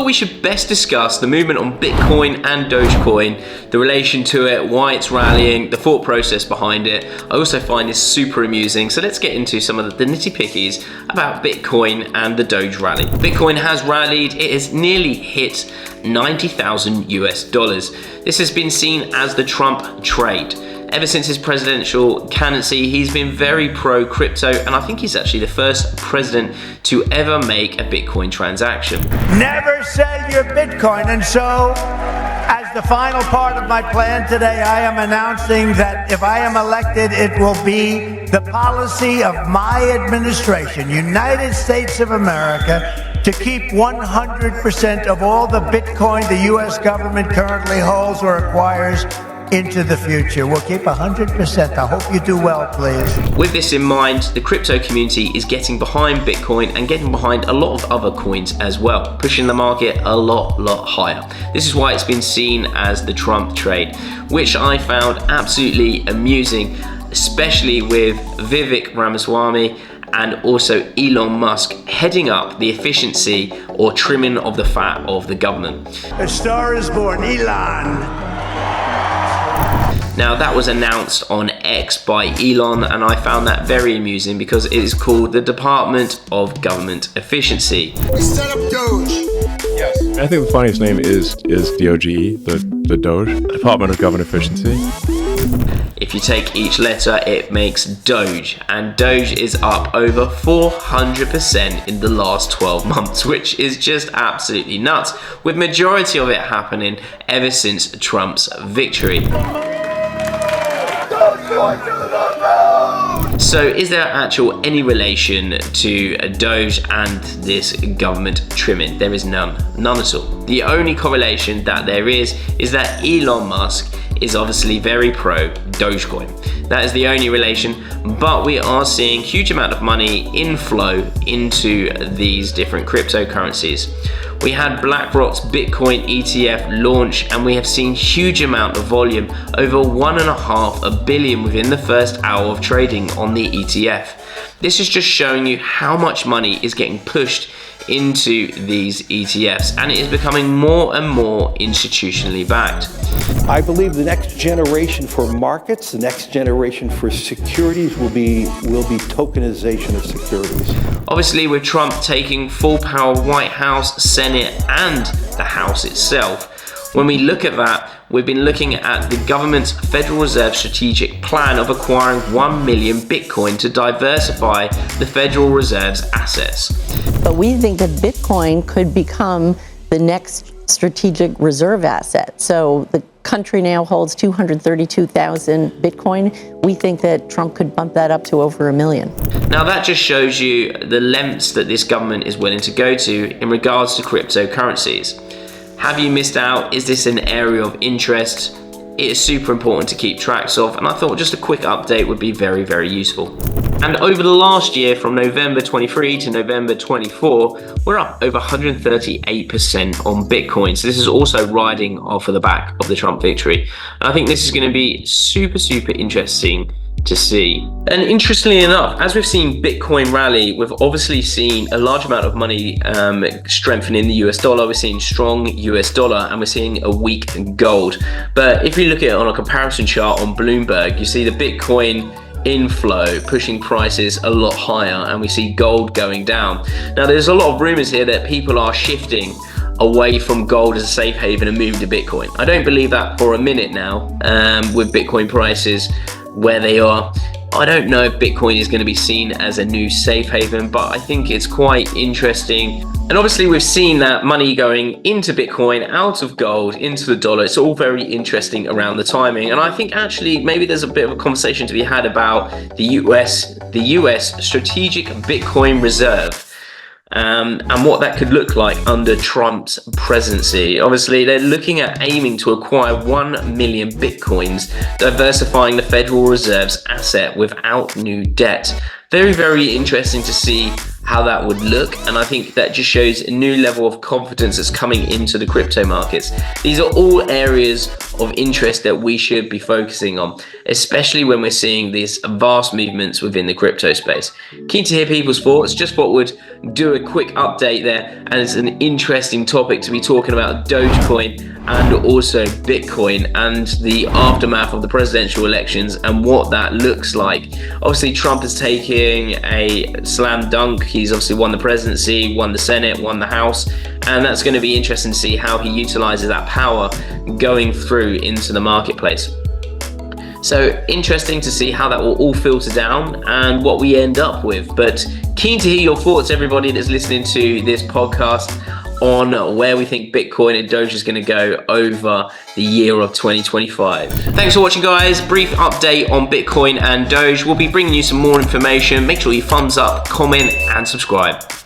thought we should best discuss the movement on Bitcoin and Dogecoin, the relation to it, why it's rallying, the thought process behind it. I also find this super amusing, so let's get into some of the nitty-pickies about Bitcoin and the Doge rally. Bitcoin has rallied, it has nearly hit 90,000 US dollars. This has been seen as the Trump trade. Ever since his presidential candidacy, he's been very pro-crypto, and I think he's actually the first president to ever make a Bitcoin transaction. Never sell your Bitcoin, and so as the final part of my plan today, I am announcing that if I am elected, it will be the policy of my administration, United States of America, to keep 100% of all the Bitcoin the U.S. government currently holds or acquires into the future. We'll keep 100%. I hope you do well, please. With this in mind, the crypto community is getting behind Bitcoin and getting behind a lot of other coins as well, pushing the market a lot higher. This is why it's been seen as the Trump trade, which I found absolutely amusing, especially with Vivek Ramaswamy and also Elon Musk heading up the efficiency or trimming of the fat of the government. A star is born, Elon. Now that was announced on X by Elon, and I found that very amusing because it is called the Department of Government Efficiency. We set up Doge. Yes. I think the funniest name is DOGE, the Doge, Department of Government Efficiency. If you take each letter, it makes Doge, and Doge is up over 400% in the last 12 months, which is just absolutely nuts, with majority of it happening ever since Trump's victory. So is there any relation to Doge and this government trimming? There is none at all. The only correlation that there is that Elon Musk is obviously very pro Dogecoin. That is the only relation, but we are seeing huge amount of money inflow into these different cryptocurrencies. We had BlackRock's Bitcoin ETF launch, and we have seen huge amount of volume, over $1.5 billion within the first hour of trading on the ETF. This is just showing you how much money is getting pushed into these ETFs, and it is becoming more and more institutionally backed. I believe the next generation for markets, the next generation for securities will be tokenization of securities. Obviously, with Trump taking full power of White House, Senate, and the House itself, when we look at that, we've been looking at the government's Federal Reserve strategic plan of acquiring 1 million Bitcoin to diversify the Federal Reserve's assets. But we think that Bitcoin could become the next strategic reserve asset. So the country now holds 232,000 Bitcoin. We think that Trump could bump that up to over 1 million. Now that just shows you the lengths that this government is willing to go to in regards to cryptocurrencies. Have you missed out? Is this an area of interest? It is super important to keep tracks of, and I thought just a quick update would be very useful. And over the last year, from November 23 to November 24, we're up over 138% on Bitcoin. So this is also riding off of the back of the Trump victory. And I think this is going to be super interesting to see. And interestingly enough, as we've seen Bitcoin rally, we've obviously seen a large amount of money strengthening the US dollar. We're seeing strong US dollar, and we're seeing a weak gold. But if you look at it on a comparison chart on Bloomberg, you see the Bitcoin inflow pushing prices a lot higher, and we see gold going down. Now there's a lot of rumors here that people are shifting away from gold as a safe haven and moving to Bitcoin. I don't believe that for a minute now, with Bitcoin prices where they are. I don't know if Bitcoin is going to be seen as a new safe haven, but I think it's quite interesting. And obviously we've seen that money going into Bitcoin, out of gold, into the dollar. It's all very interesting around the timing. And I think actually maybe there's a bit of a conversation to be had about the US strategic Bitcoin reserve. And what that could look like under Trump's presidency. Obviously, they're looking at aiming to acquire 1 million Bitcoins, diversifying the Federal Reserve's asset without new debt. Very interesting to see how that would look, and I think that just shows a new level of confidence that's coming into the crypto markets. These are all areas of interest that we should be focusing on, especially when we're seeing these vast movements within the crypto space. Keen to hear people's thoughts. Just what would do a quick update there, and it's an interesting topic to be talking about Dogecoin and also Bitcoin and the aftermath of the presidential elections and what that looks like. Obviously, Trump is taking a slam dunk. He's obviously won the presidency, won the Senate, won the House, and that's going to be interesting to see how he utilizes that power going through into the marketplace. So interesting to see how that will all filter down and what we end up with. But keen to hear your thoughts, everybody that's listening to this podcast, on where we think Bitcoin and Doge is going to go over the year of 2025. Thanks for watching, guys. Brief update on Bitcoin and Doge. We'll be bringing you some more information. Make sure you thumbs up, comment, and subscribe.